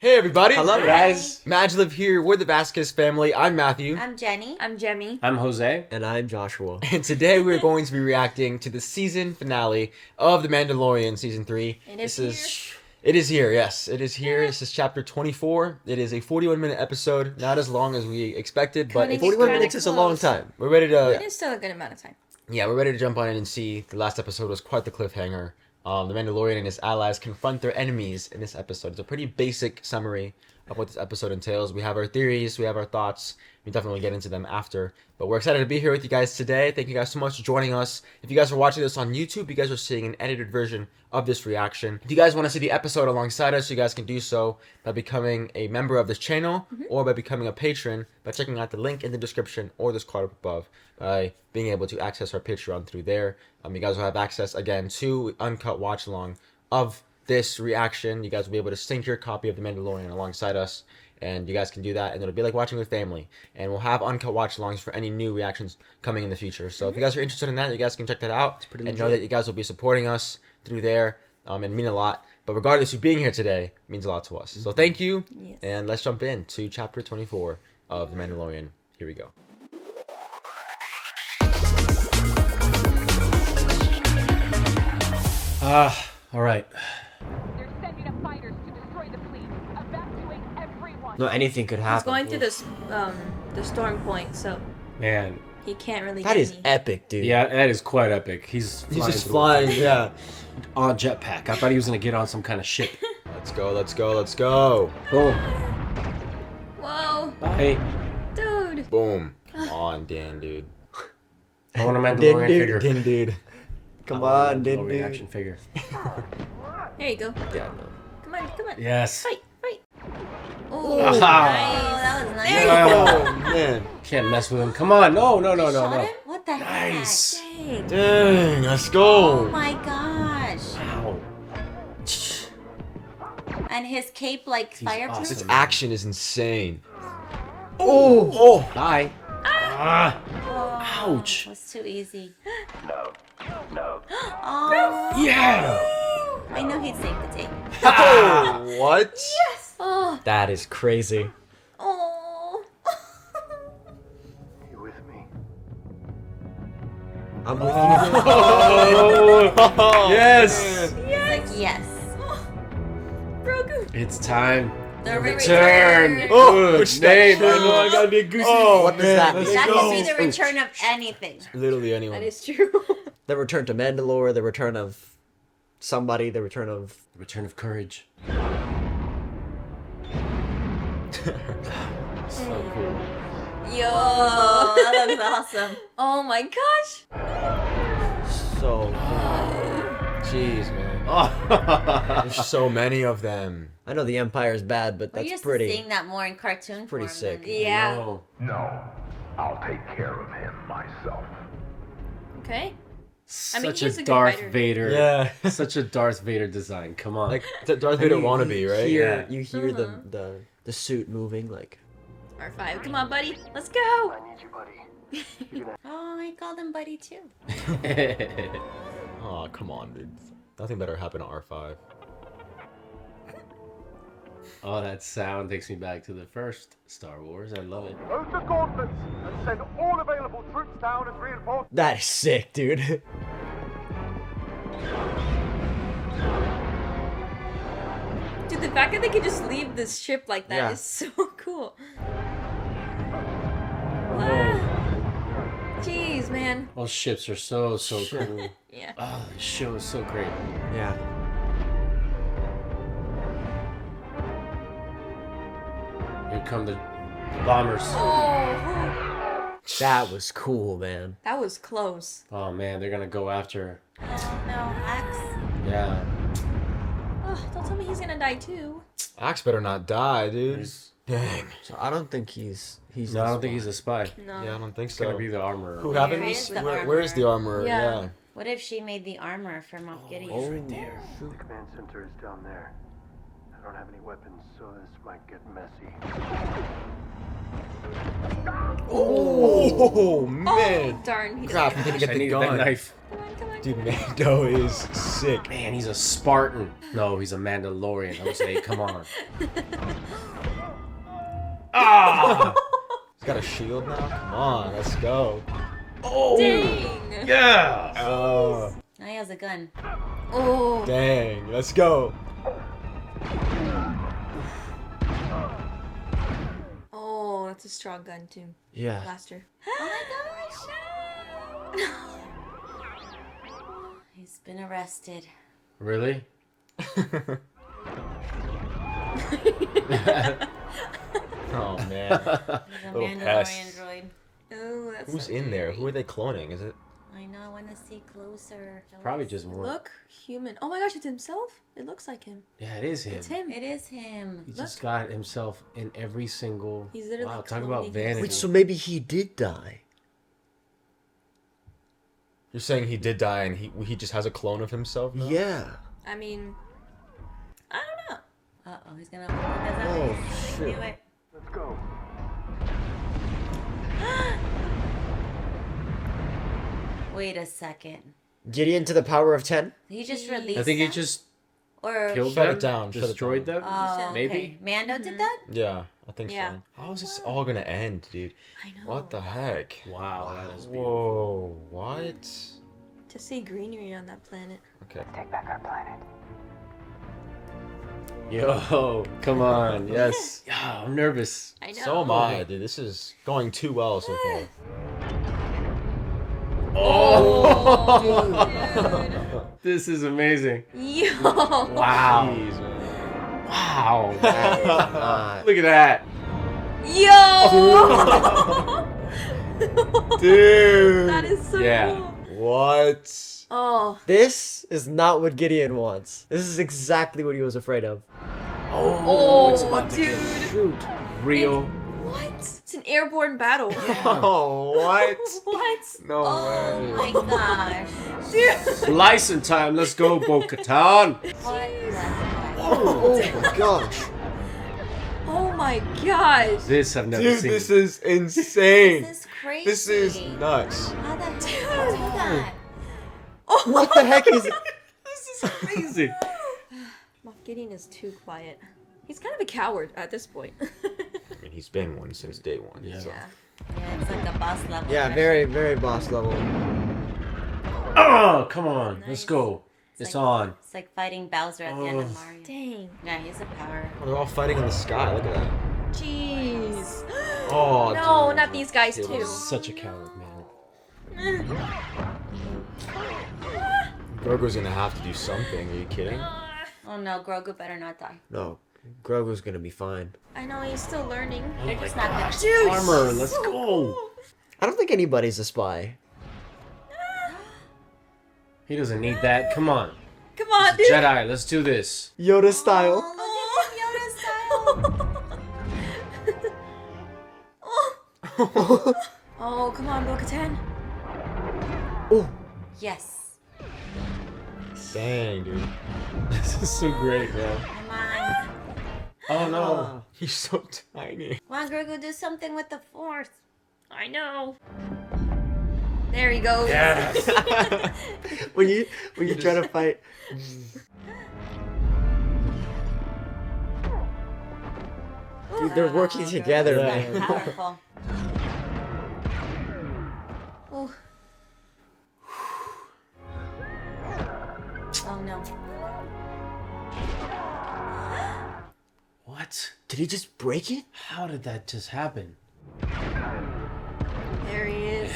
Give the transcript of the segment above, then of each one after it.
Hey everybody! Hello guys! MaJeliv here, we're the Vasquez family. I'm Matthew. I'm Jenny. I'm Jemmy. I'm Jose. And I'm Joshua. And today we're going to be reacting to the season finale of The Mandalorian Season 3. It is It is here, yes. It is here. This is chapter 24. It is a 41-minute episode. Not as long as we expected, but Cutting it's 41 kinda minutes is a long close. time. we're ready to... It is still a good amount of time. Yeah, we're ready to jump on in and see. The last episode was quite the cliffhanger. The Mandalorian and his allies confront their enemies in this episode. It's a pretty basic summary of what this episode entails. We have our theories, we have our thoughts. We definitely get into them after. But we're excited to be here with you guys today. Thank you guys so much for joining us. If you guys are watching this on YouTube, you guys are seeing an edited version of this reaction. If you guys want to see the episode alongside us, you guys can do so by becoming a member of this channel or by becoming a patron by checking out the link in the description or this card up above by being able to access our Patreon through there. You guys will have access, again, to Uncut Watch Along of this reaction. You guys will be able to sync your copy of The Mandalorian alongside us, and you guys can do that, and it'll be like watching with family. And we'll have Uncut Watch Alongs for any new reactions coming in the future. So if you guys are interested in that, you guys can check that out and know that you guys will be supporting us through there, and mean a lot. But regardless, you being here today means a lot to us. So thank you, and let's jump into chapter 24 of The Mandalorian. Here we go. All right. They're sending up fighters to destroy the fleet. Evacuate everyone. No, anything could He's happen. going through this, the storm point, so Man, he can't really That get is any. epic, dude. yeah, that is quite epic. He's Just through flying, yeah. on jetpack. I thought he was gonna get on some kind of ship. Let's go, let's go, let's go. Boom. Whoa, Bye. dude. Boom. Come on, Dan, dude. I want a Mandalorian figure. Dan, dude. Come I want a on, Mandalorian dude. action figure. There you go. Yeah, no. Come on, come on. Yes. Fight, fight. Oh, Ah. nice. That was nice. There you go. Oh, man. Can't mess with him. Come on. No. Shot him? What the Nice. heck? Dang. Dang, let's Oh go. my gosh. Ow. And his cape like fireproof? awesome. This action is insane. Oh. Bye. Ah. Oh, Ouch. That's too easy. No. Oh, Yeah. I know he'd save the tape. Oh, what? Oh, That is crazy. Oh. You with me? I'm with Oh, Yes. Like, yes. Grogu. It's time. The Return. Oh, Good which name. that- I know I gotta be a goosey. Oh, What does that mean? That go. could be the return of anything. Literally anyone. That is true. The return to Mandalore, the return of somebody, the return of... Return of courage. So cool. Yo. Oh, that looks awesome. Oh my gosh. So... Jeez, man. Oh. There's so many of them. I know the Empire's bad, but We're that's used pretty... to seeing that more in cartoon pretty form sick. than- Yeah. No. No, I'll take care of him myself. Okay. Such he's a a good Darth fighter. Vader. Yeah. Such a Darth Vader design. Come on. Like the Darth Vader wannabe, right? Hear, Yeah. You hear the suit moving, like... R5. Come on, buddy. Let's go. I need you, buddy. Oh, I called him Buddy too. Oh, come on, dude. Nothing better happened to R5. Oh, that sound takes me back to the first Star Wars. I love it. Load the gauntlets and send all available troops down as reinforcements. That is sick, dude. Dude, the fact that they could just leave this ship like that is Yeah. so cool. Wow. Jeez, man. Those ships are so Shit. cool. Yeah. Oh, the show is so great. Yeah. Here come the bombers. Oh, That was cool, man. that was close. Oh man, they're gonna go after. Oh no, Axe. Yeah. Oh, don't tell me he's gonna die too. Axe better not die, dude. Dang. So I don't think he's No, I don't think he's a spy. No. Yeah, I don't think He's gonna so. be the armorer. Who Where happens? is the Where's the armor? Yeah. Yeah. What if she made the armor for Moff Gideon? Oh, there. The command center is down there. I don't have any weapons, so this might get messy. Oh, man. Oh, darn. He Crap, I'm doesn't gonna have get I the need gun. that knife. Come on, come on, Dude, Mando is sick. Man, he's a Spartan. No, he's a Mandalorian. I would say, come on. Ah! He's got a shield now? Come on, let's go. Oh! Dang. Yeah! Oh, Now he has a gun. Oh. dang, let's go. Oh, that's a strong gun too. Yeah. Blaster. Oh my gosh! He's been arrested. Really? Oh, man. He's a Little Mandalorian pest. droid. Oh, that's Who's so in there? scary. Who are they cloning? Is it? I know, I want to see closer. Probably just more. Look, human. Oh my gosh, it's himself. It looks like him. Yeah, it is him. It's him. It is him. He just got himself in every single. He's literally Wow, talk about cloning vanity. Wait, so maybe he did die. You're saying he did die and he just has a clone of himself now? Yeah. I mean, I don't know. Uh-oh, he's gonna open his eyes. Oh, I shit. knew it. Let's go. Wait a second. Gideon to the power of 10? He just released I think he them? just Or... killed Shut them, it down, shut it destroyed down. them. Oh, okay. Maybe? Mando did that? Yeah, I think Yeah. so. How is this all gonna end, dude? I know. What the heck? Wow, that is beautiful. Whoa, what? To see greenery on that planet. Okay. Yo, come on, yes. Yeah, I'm nervous. I know. So am I, dude. This is going too well so far. Oh, Dude. this is amazing. Yo. Wow, Jeez, man. wow. Uh, Look at that. Yo. Dude. That is so Yeah. cool. What? Oh. this is not what Gideon wants. This is exactly what he was afraid of. Oh, it's about to dude. get shoot. Real. What? It's an airborne battle. Oh, what? What? No Oh way. my gosh. Dude. License time. Let's go, Bo-Katan. What the heck? Oh my gosh. Oh my gosh. This I've never Dude, seen. this is insane. This is crazy. This is nuts. How the heck did you do that? What the heck is it? This is crazy. Moff Gideon is too quiet. He's kind of a coward at this point. I mean, he's been one since day one. Yeah. so. Yeah. Yeah, it's like a boss level. Yeah, pressure. very, very boss level. Oh, come on. Let's Nice. go. It's like- on. It's like fighting Bowser at the end of Oh. Mario. Dang. Yeah, he's a power. Oh, they're all fighting in the sky. Look at that. Jeez. Oh, No, dude. not these guys Dude, too. Such a coward, man. Grogu's gonna have to do something. Are you kidding? Oh no, Grogu better not die. No, Grogu's gonna be fine. I know he's still learning. They're just not gonna. Dude. Armor, let's go. I don't think anybody's a spy. He doesn't need that. Come on. Come on, He's a dude. Jedi. Let's do this. Yoda style. Oh, look at him, Yoda style. Oh, come on, Bo-Katan. Oh, Yes. Dang, dude. This is so great, man. Come on. Oh no. He's so tiny. Come on, Grogu, do something with the Force. I know. There he goes. Yes. when you try to fight. Dude, they're working together, Yeah. man. Powerful. Oh, Oh no. What? Did he just break it? How did that just happen? there he is.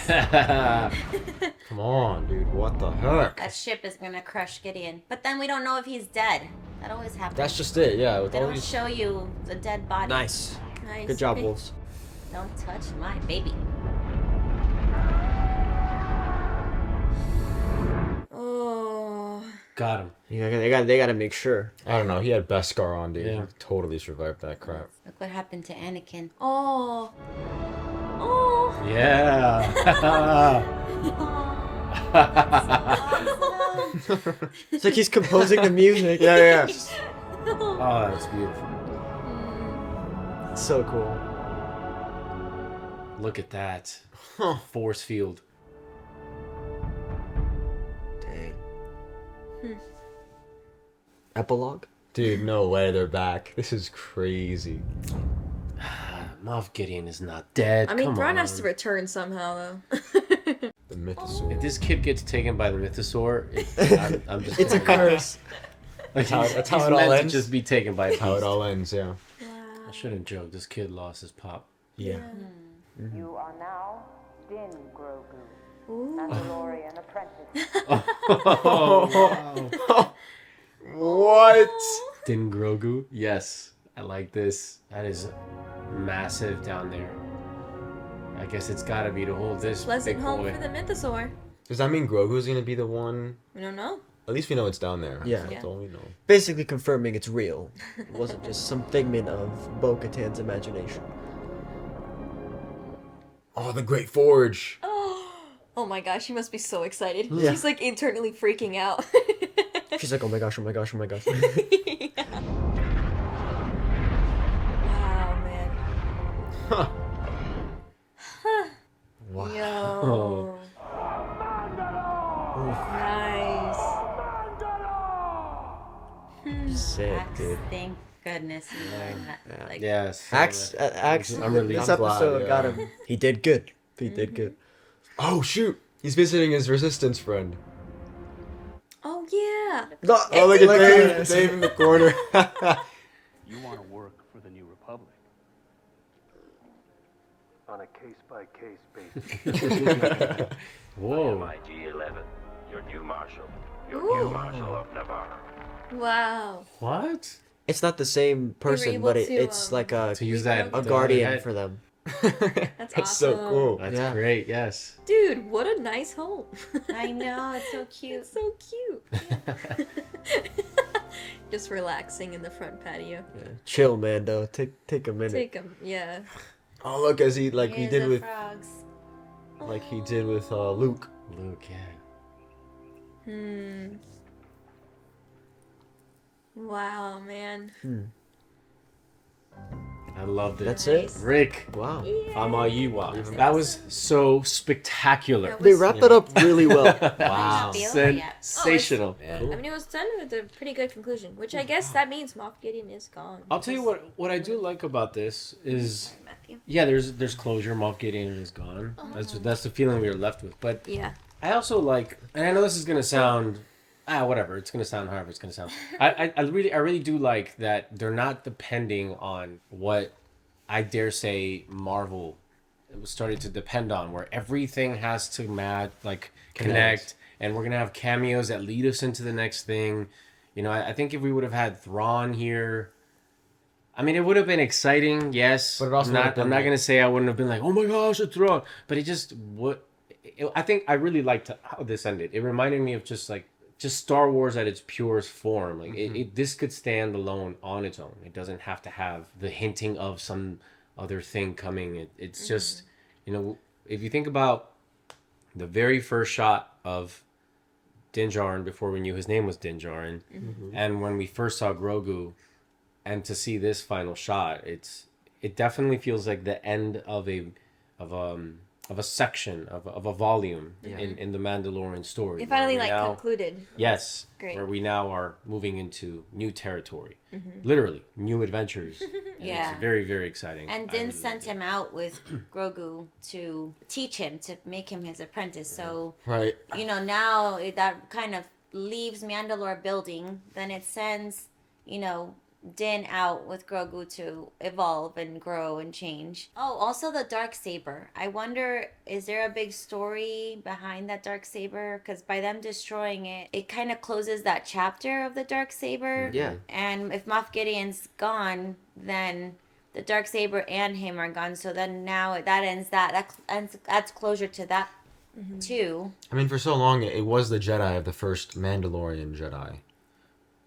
Come on, dude. What the heck? That ship is gonna crush Gideon. But then we don't know if he's dead. That always happens. That's just it. Yeah. With They all don't these. show you the dead body. Nice. Nice. Good job, Okay. Wolves. Don't touch my baby. Oh. Got him. Yeah, they gotta make sure. I don't know. He had Beskar on, dude. Yeah. He totally survived that crap. Look what happened to Anakin. Oh. Oh. Yeah. Awesome. It's like he's composing the music. Yeah. Oh, that's beautiful. It's so cool. Look at that. Force field. Dang. Epilogue? Dude, no way they're back. This is crazy. Moff Gideon is not dead. I mean, Come Thrawn on. has to return somehow, though. The mythosaur. If this kid gets taken by the mythosaur, I'm just. It's a curse. Like, That's how he's it all meant ends. to just be taken by a How it beast. all ends, yeah. I shouldn't joke. This kid lost his pop. Yeah. You are now Din Grogu, Ooh. Mandalorian apprentice. What? Din Grogu? Yes. I like this. That is massive down there. I guess it's gotta be to hold this Pleasant big home boy. for the mythosaur. Does that mean Grogu's gonna be the one? We don't know. At least we know it's down there. Yeah. That's all we know. Basically confirming it's real. It wasn't just some figment of Bo-Katan's imagination. Oh, the Great Forge. Oh my gosh, she must be so excited. Yeah. She's like internally freaking out. She's like, oh my gosh, oh my gosh, oh my gosh. Wow, man. Huh. Wow. Yo. Nice. Sick, Axe, dude. thank goodness you learned that. Yeah. Like, Yes. Axe, I'm relieved. this I'm glad, episode yeah. got him. He did good. He did good. Oh shoot! He's visiting his resistance friend. Oh yeah. No, Oh, look at at Dave! this. Dave in the corner. You want to work for the New Republic? On a case-by-case basis. Whoa. G11, your new marshal. Your Ooh. new marshal of Navarre. Wow. What? It's not the same person, able but to, it's like a To use that. a the guardian head. for them. That's so awesome. cool. That's Yeah. great. Yes. Dude, what a nice home. I know, it's so cute. It's so cute. Just relaxing in the front patio. Yeah. Chill, Mando. Take a minute. Take them, yeah. Oh look, as he like he Here's did the with frogs. like he did with Luke. Luke, yeah. Wow, man. I loved it. That's it? Nice. Rick. Wow. Amayiwa. That was so spectacular. That They was- wrapped it up really well. Wow. Feel it yet. Sensational. I mean, it was done with a pretty good conclusion, which I guess that means Moff Gideon is gone. I'll tell you what I do like about this is Matthew. yeah, there's closure. Moff Gideon is gone. That's the feeling we were left with. But Yeah. I also like, and I know this is gonna sound whatever. It's gonna sound however it's gonna sound. I really do like that they're not depending on what I dare say Marvel started to depend on, where everything has to connect, and we're gonna have cameos that lead us into the next thing. You know, I think if we would have had Thrawn here, I mean, it would have been exciting, yes. But it also would have been I'm not like- gonna say I wouldn't have been like, oh my gosh, it's Thrawn, but it just would. I think I really liked how this ended. It reminded me of just Star Wars at its purest form. Like this could stand alone on its own. It doesn't have to have the hinting of some other thing coming. It's just, you know, if you think about the very first shot of Din Djarin before we knew his name was Din Djarin, and when we first saw Grogu, and to see this final shot, it definitely feels like the end of a section of a volume in the Mandalorian story. It finally where we concluded. Yes, Great. where we now are moving into new territory, literally new adventures. And Yeah. it's very, very exciting. And I Din really sent liked it. him out with Grogu to teach him, to make him his apprentice. So, Right. you know, now that kind of leaves Mandalore building, then it sends, you know, Din out with Grogu to evolve and grow and change. Oh, also the Darksaber. I wonder, is there a big story behind that Darksaber? Because by them destroying it, it kind of closes that chapter of the Darksaber. Yeah. And if Moff Gideon's gone, then the Darksaber and him are gone. So then now that ends that's closure to that too. I mean, for so long, it was the Jedi of the first Mandalorian Jedi,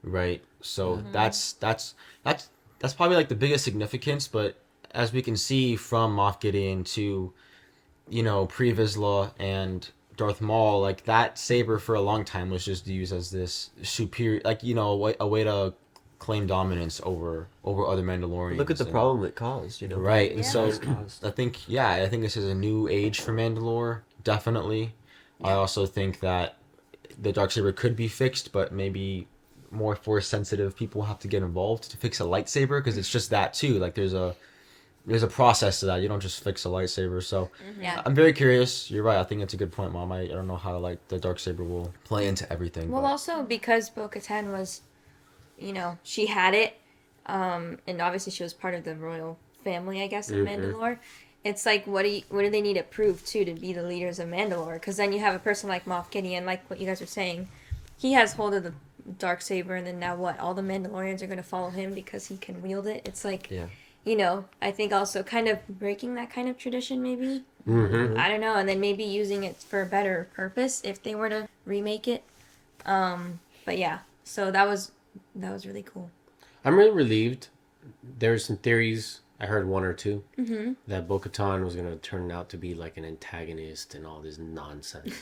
right? So that's probably like the biggest significance. But as we can see from Moff Gideon to, you know, Pre Vizsla and Darth Maul, like that saber for a long time was just used as this superior, like, you know, a way to claim dominance over other Mandalorians. Look at the and- problem it caused, you know. Right, and so It's caused. I think this is a new age for Mandalore, definitely. I also think that the Darksaber could be fixed, but maybe more force sensitive people have to get involved to fix a lightsaber, because it's just that too. Like there's a process to that. You don't just fix a lightsaber. So Yeah. I'm very curious. You're right. I think it's a good point, Mom. I don't know how like the Darksaber will play into everything. Well, but... also because Bo-Katan was, you know, she had it, and obviously she was part of the royal family, I guess, in Mandalore. It's like, what do they need to prove too to be the leaders of Mandalore? Because then you have a person like Moff Gideon, like what you guys were saying, he has hold of the Darksaber, and then now what? All the Mandalorians are going to follow him because he can wield it. It's like, you know, I think also kind of breaking that kind of tradition, maybe. I don't know, and then maybe using it for a better purpose if they were to remake it. But yeah, so that was really cool. I'm really relieved. There's some theories. I heard one or two that Bo-Katan was going to turn out to be like an antagonist and all this nonsense.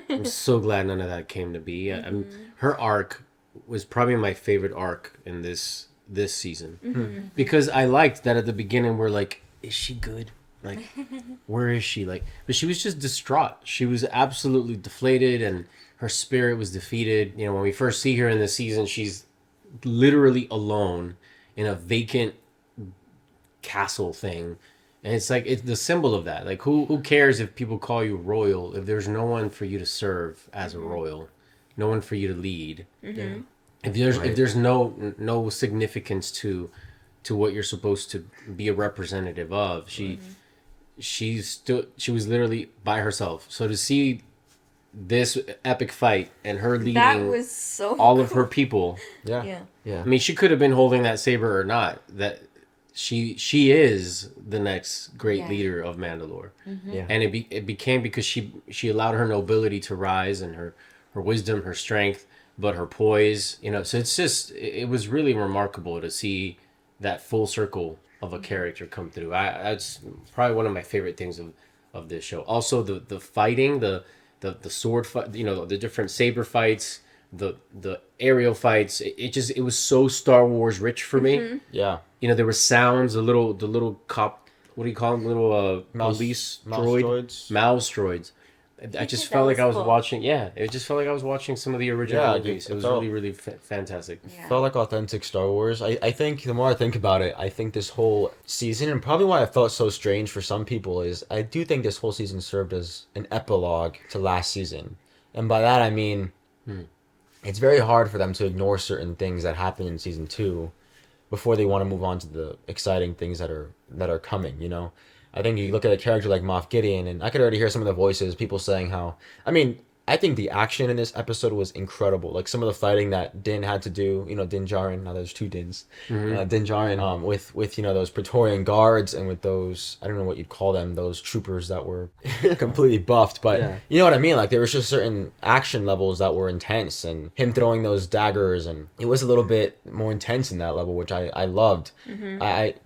I'm so glad none of that came to be. Her arc was probably my favorite arc in this season, because I liked that at the beginning we're like, is she good? Like, where is she? Like, but she was just distraught. She was absolutely deflated, and her spirit was defeated. You know, when we first see her in the season, she's literally alone in a vacant castle thing, and it's like, it's the symbol of that. Like, who cares if people call you royal if there's no one for you to serve as a royal, no one for you to lead. If there's no significance to what you're supposed to be a representative of, she was literally by herself. So to see this epic fight and her leading That was so all of her people, Yeah. I mean, she could have been holding that saber or not. That she is the next great leader of Mandalore, and it became because she allowed her nobility to rise, and her wisdom, her strength, but her poise. You know, so it was really remarkable to see that full circle of a character come through. That's probably one of my favorite things of this show. Also, the fighting, the sword fight, you know, the different saber fights, the aerial fights. It was so Star Wars rich for me. Yeah. You know, there were sounds, the little cop, what do you call them? Little police droids. Mouse droids. I just felt like I was watching. Yeah, it just felt like I was watching some of the original movies. It was really fantastic. Felt like authentic Star Wars. I think the more I think about it, I think this whole season, and probably why I felt so strange for some people, is I do think this whole season served as an epilogue to last season, and by that I mean it's very hard for them to ignore certain things that happened in season 2 before they want to move on to the exciting things that are coming. You know. I think you look at a character like Moff Gideon, and I could already hear some of the voices, people saying how... I mean, I think the action in this episode was incredible. Like, some of the fighting that Din had to do, you know, Din Djarin, now there's 2 Dins. Din Djarin, with, you know, those Praetorian guards, and with those, I don't know what you'd call them, those troopers that were completely buffed. But you know what I mean? Like, there was just certain action levels that were intense, and him throwing those daggers, and it was a little bit more intense in that level, which I loved.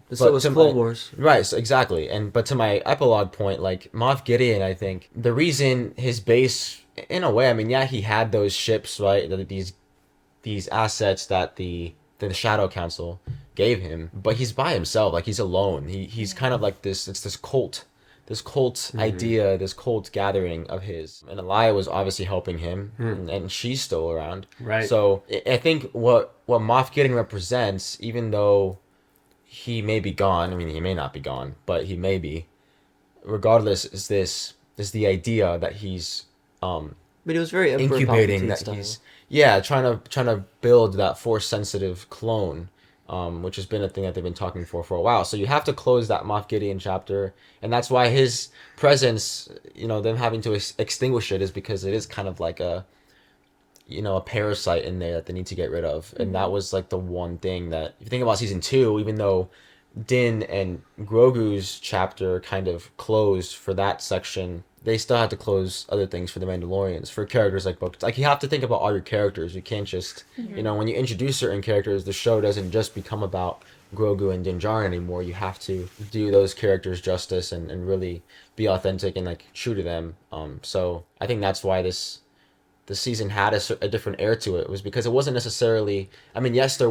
So it was Clone Wars. Right, so exactly. But to my epilogue point, like, Moff Gideon, I think, the reason his base... In a way, I mean, yeah, he had those ships, right? These assets that the Shadow Council gave him, but he's by himself. Like, he's alone. He's kind of like this. It's this cult idea, this cult gathering of his. And Elia was obviously helping him, and she's still around. Right. So I think what Moff Gideon represents, even though he may be gone. I mean, he may not be gone, but he may be. Regardless, is the idea that he's But it was very Emperor incubating Palpatine that style. he's trying to build that force sensitive clone, which has been a thing that they've been talking for a while. So you have to close that Moff Gideon chapter, and that's why his presence, you know, them having to extinguish it, is because it is kind of like a parasite in there that they need to get rid of. And that was like the one thing that, if you think about season 2, even though Din and Grogu's chapter kind of closed for that section, they still had to close other things for the Mandalorians, for characters like Bo-Katan. Like, you have to think about all your characters. You can't just, you know, when you introduce certain characters, the show doesn't just become about Grogu and Din Djarin anymore. You have to do those characters justice and really be authentic and, like, true to them. So I think that's why the season had a different air to it. It was because it wasn't necessarily... I mean, yes, they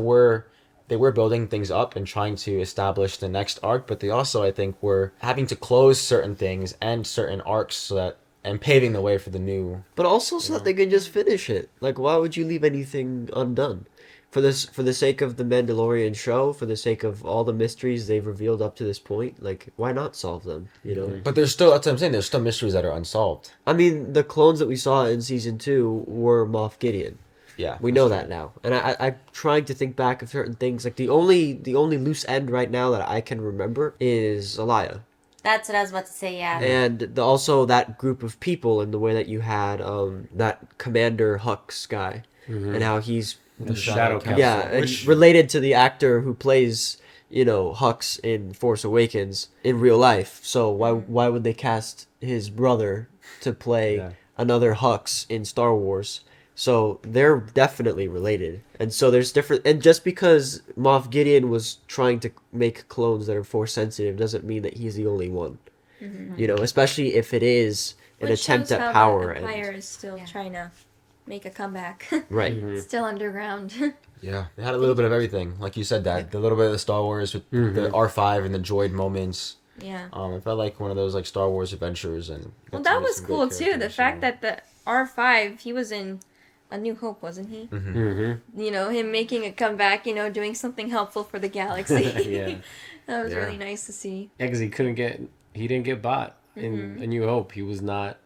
were building things up and trying to establish the next arc, but they also, I think, were having to close certain things and certain arcs so that and paving the way for the new. But also so that they can just finish it. Like, why would you leave anything undone? For the sake of the Mandalorian show, for the sake of all the mysteries they've revealed up to this point, like, why not solve them? You know. But there's still, that's what I'm saying. There's still mysteries that are unsolved. I mean, the clones that we saw in season 2 were Moff Gideon. Yeah, We know that now, and I'm trying to think back of certain things. Like the only loose end right now that I can remember is Alaya, That's what I was about to say. Yeah. and also that group of people, and the way that you had that Commander Hux guy, and how he's The Shadow Council. yeah, and related to the actor who plays Hux in Force Awakens in real life. So why would they cast his brother to play another Hux in Star Wars? So they're definitely related. And so there's different, and just because Moff Gideon was trying to make clones that are Force sensitive doesn't mean that he's the only one. Especially if it is an Which attempt shows at how power. The Empire is still trying to make a comeback. Right. Still underground. Yeah, they had a little bit of everything, like you said. That the little bit of the Star Wars with the R5 and the droid moments. Yeah. It felt like one of those like Star Wars adventures, and Well, that was cool too. The fact that the R5, he was in A New Hope, wasn't he? Him making a comeback, doing something helpful for the galaxy. Yeah. That was really nice to see. Yeah, because he didn't get bought in A New Hope. He was not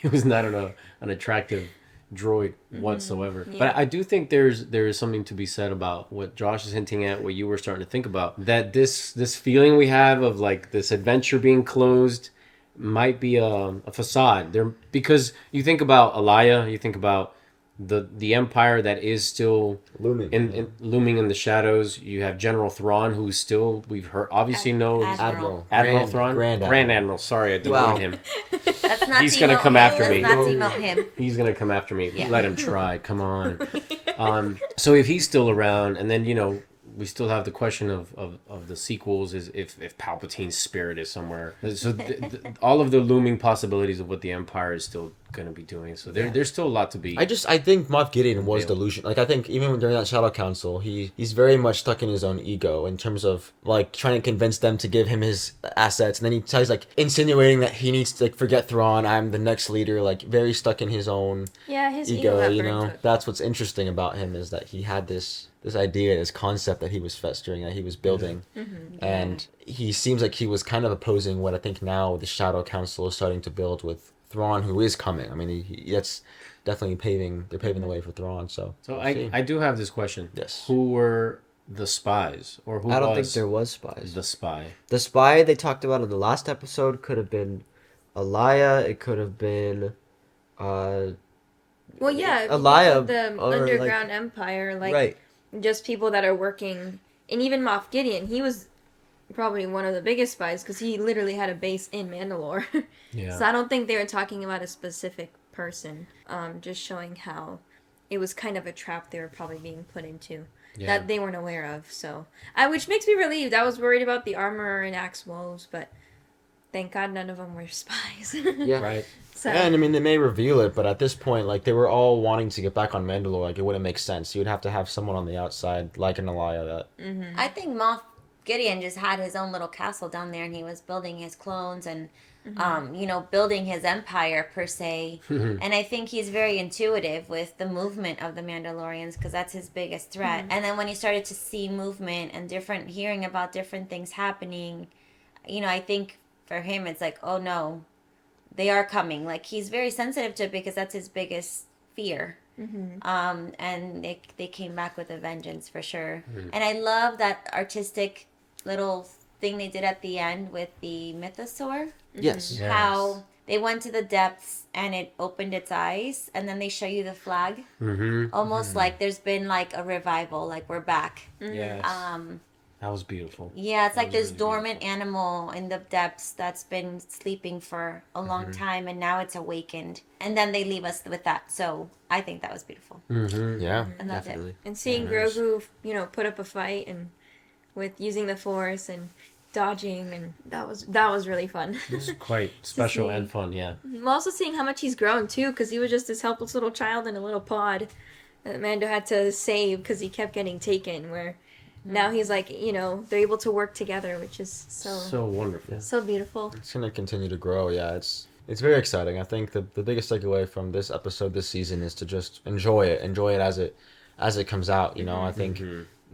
an attractive droid whatsoever. Yeah. But I do think there is something to be said about what Josh is hinting at, what you were starting to think about, that this feeling we have of like this adventure being closed might be a facade there, because you think about Alaya, you think about the empire that is still looming in the shadows. You have General Thrawn, who's still, we've heard, obviously know Admiral. Admiral Thrawn, Grand Admiral. Sorry, I demoted him. That's not He's to gonna emote come him. after me. Let's not demote him. He's gonna come after me. Yeah. Let him try. Come on. So if he's still around, and then we still have the question of the sequels, is if Palpatine's spirit is somewhere. So all of the looming possibilities of what the Empire is still going to be doing. So there's still a lot to be. I think Moff Gideon was delusional. Like, I think even during that Shadow Council, he's very much stuck in his own ego in terms of like trying to convince them to give him his assets, and then he's like insinuating that he needs to like forget Thrawn. I'm the next leader. Like very stuck in his own His ego. That's what's interesting about him, is that he had this idea, this concept that he was festering, that he was building, and he seems like he was kind of opposing what I think now the Shadow Council is starting to build with Thrawn, who is coming. I mean, that's definitely paving the way for Thrawn. So I do have this question. Yes. Who were the spies, or who? I don't was think there was spies. the spy. The spy they talked about in the last episode could have been Alaya. It could have been Well, yeah. Alaya, The or, underground empire, right. just people that are working. And even Moff Gideon, he was probably one of the biggest spies because he literally had a base in Mandalore. Yeah. So I don't think they were talking about a specific person. Just showing how it was kind of a trap they were probably being put into that they weren't aware of. So, which makes me relieved. I was worried about the armorer and axe wolves, but thank God none of them were spies. Yeah. Right. So, yeah, and I mean, they may reveal it, but at this point, like, they were all wanting to get back on Mandalore. Like, it wouldn't make sense. You would have to have someone on the outside, like an Alaya, that... I think Moff Gideon just had his own little castle down there, and he was building his clones and, building his empire, per se. And I think he's very intuitive with the movement of the Mandalorians, because that's his biggest threat. And then when he started to see movement and hearing about different things happening, I think for him, it's like, oh no, they are coming. Like, he's very sensitive to it because that's his biggest fear. And they came back with a vengeance for sure. And I love that artistic little thing they did at the end with the mythosaur. Yes. How they went to the depths and it opened its eyes, and then they show you the flag. Almost like there's been like a revival, like we're back. Yes. That was beautiful. Yeah, it's like this dormant animal in the depths that's been sleeping for a long time, and now it's awakened. And then they leave us with that. So I think that was beautiful. Yeah, And that's Definitely. it. and seeing Grogu, put up a fight and with using the Force and dodging, and that was really fun. It's quite special see. and fun. Yeah. I'm also seeing how much he's grown too, because he was just this helpless little child in a little pod that Mando had to save because he kept getting taken. Where now he's like, they're able to work together, which is so So wonderful. so beautiful. it's gonna continue to grow. Yeah, it's It's very exciting. I think the biggest takeaway from this episode this season is to just enjoy it as it comes out. You know, I think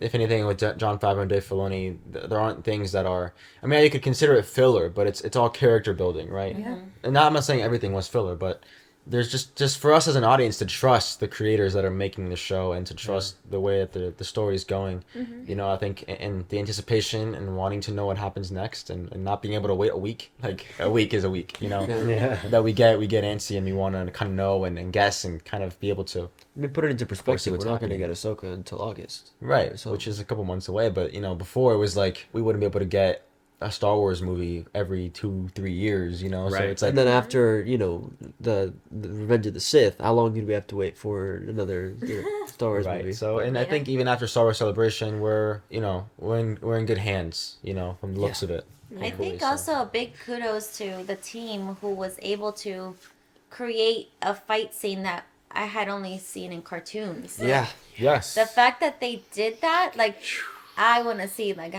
if anything with Jon Favreau and Dave Filoni, there aren't things that are. I mean, you could consider it filler, but it's all character building, right? Yeah. And now I'm not saying everything was filler, but there's just for us as an audience to trust the creators that are making the show and to trust the way that the story is going. You know, I think and the anticipation and wanting to know what happens next and not being able to wait a week. Like a week is a week, you know. That we get antsy and we want to kind of know and guess and kind of be able to. I mean, put it into perspective. what's We're not going to happening. get Ahsoka until August. Right, So- which is a couple months away. But you know, before it was like we wouldn't be able to get a Star Wars movie every 2-3 years. You know, so Right. it's like And then after, you know, the Revenge of the Sith, how long did we have to wait for another Star Wars right. movie? So and I Yeah. think even after Star Wars Celebration, we're in good hands. You know, from the looks of it. I hopefully, think so. also a big kudos to the team who was able to create a fight scene that I had only seen in cartoons. Yes. The fact that they did that, like, I want to see like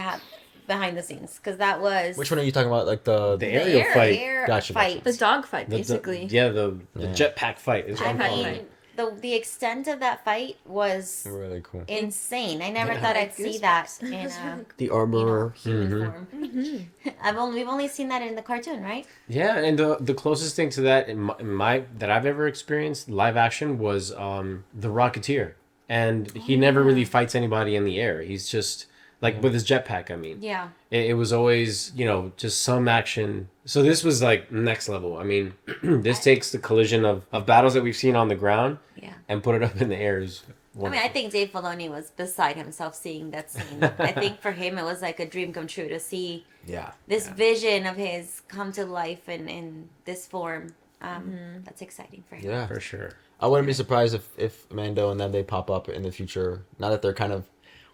behind the scenes because that was Which one are you talking about? Like the The aerial fight. air Gotcha, fight. The dog fight, The- basically. the Yeah. jetpack fight is what I I'm calling mean, it. the extent of that fight was really cool. insane. I never Yeah. thought I'd see that Goosebumps. in That's really a cool. The armorer. human form. We've only seen that in the cartoon, right? Yeah, and the closest thing to that in my that I've ever experienced live action was the Rocketeer, and he never really fights anybody in the air. He's just like with his jetpack. I mean, Yeah. it was always just some action. So this was like next level. I mean, this takes the collision of battles that we've seen on the ground Yeah. and put it up in the air. Is I mean, I think Dave Filoni was beside himself seeing that scene. I think for him, it was like a dream come true to see yeah, this vision of his come to life in this form. That's exciting for him. Yeah, for sure. I wouldn't be surprised if Mando and them they pop up in the future. Now that they're kind of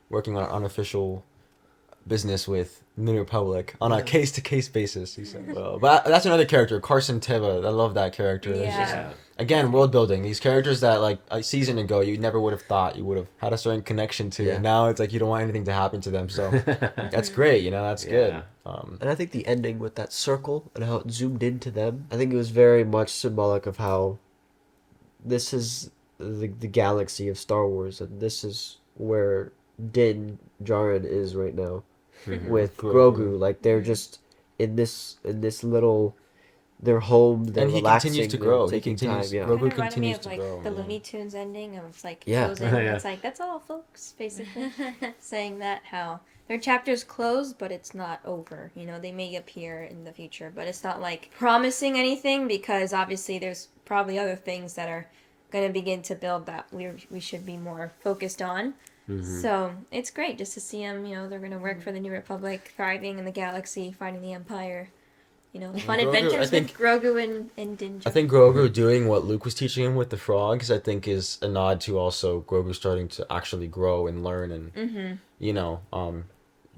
working on unofficial business with New Republic on a case to case basis. He said, well, but that's another character, Carson Teva. I love that character. It's Yeah. just- again, world building. These characters that like a season ago you never would have thought you would have had a certain connection to. Yeah. And now it's like you don't want anything to happen to them. So that's great. You know, that's good. Yeah. And I think the ending with that circle and how it zoomed into them, I think it was very much symbolic of how this is the galaxy of Star Wars, and this is where Din Djarin is right now with Grogu. Like they're just in this little their home. They're And he relaxing. continues to they're grow. He taking continues- time. Yeah. Grogu Kind of reminded me continues of to like grow, the yeah. Looney Tunes ending of like Yeah. Frozen. Yeah. It's like that's all, folks. Basically, saying that how their chapter's closed, but it's not over. You know, they may appear in the future, but it's not like promising anything because obviously there's probably other things that are going to begin to build that we should be more focused on. So it's great just to see them. You know, they're going to work for the New Republic, thriving in the galaxy, fighting the Empire. You know, fun Grogu, adventures I think- with Grogu and Din Djarin. I think Grogu doing what Luke was teaching him with the frogs, I think, is a nod to also Grogu starting to actually grow and learn and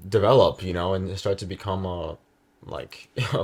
develop, and start to become a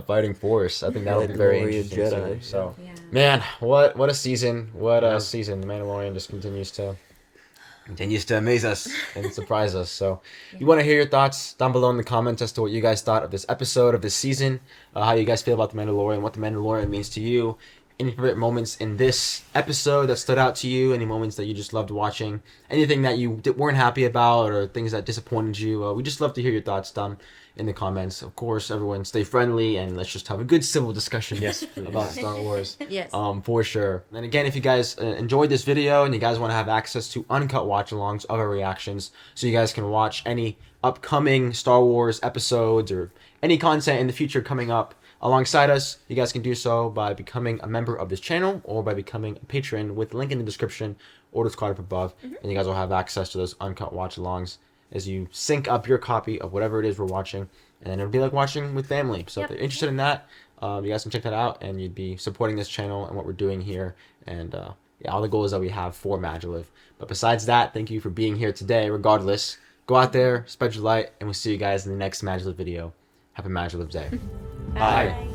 fighting force. I think that'll be very Mandalorian interesting. Jedi. Too. So, Yeah. man, what a season! What Yeah. a season! The Mandalorian just continues to amaze us and surprise us. So, you want to hear your thoughts down below in the comments as to what you guys thought of this episode, of this season, how you guys feel about the Mandalorian, what the Mandalorian means to you. Any favorite moments in this episode that stood out to you? Any moments that you just loved watching? Anything that you weren't happy about, or things that disappointed you? We just love to hear your thoughts down in the comments. Of course, everyone stay friendly and let's just have a good civil discussion about Star Wars. Yes. For sure. And again, if you guys enjoyed this video and you guys want to have access to uncut watch-alongs of our reactions, so you guys can watch any upcoming Star Wars episodes or any content in the future coming up alongside us, you guys can do so by becoming a member of this channel or by becoming a patron with the link in the description or the card up above. And you guys will have access to those uncut watch-alongs as you sync up your copy of whatever it is we're watching, and then it'll be like watching with family. So if you're interested in that, you guys can check that out, and you'd be supporting this channel and what we're doing here, and all the goals that we have for MaJeliv. But besides that, thank you for being here today. Regardless, go out there, spread your light, and we'll see you guys in the next MaJeliv video. Have a MaJeliv day. Bye.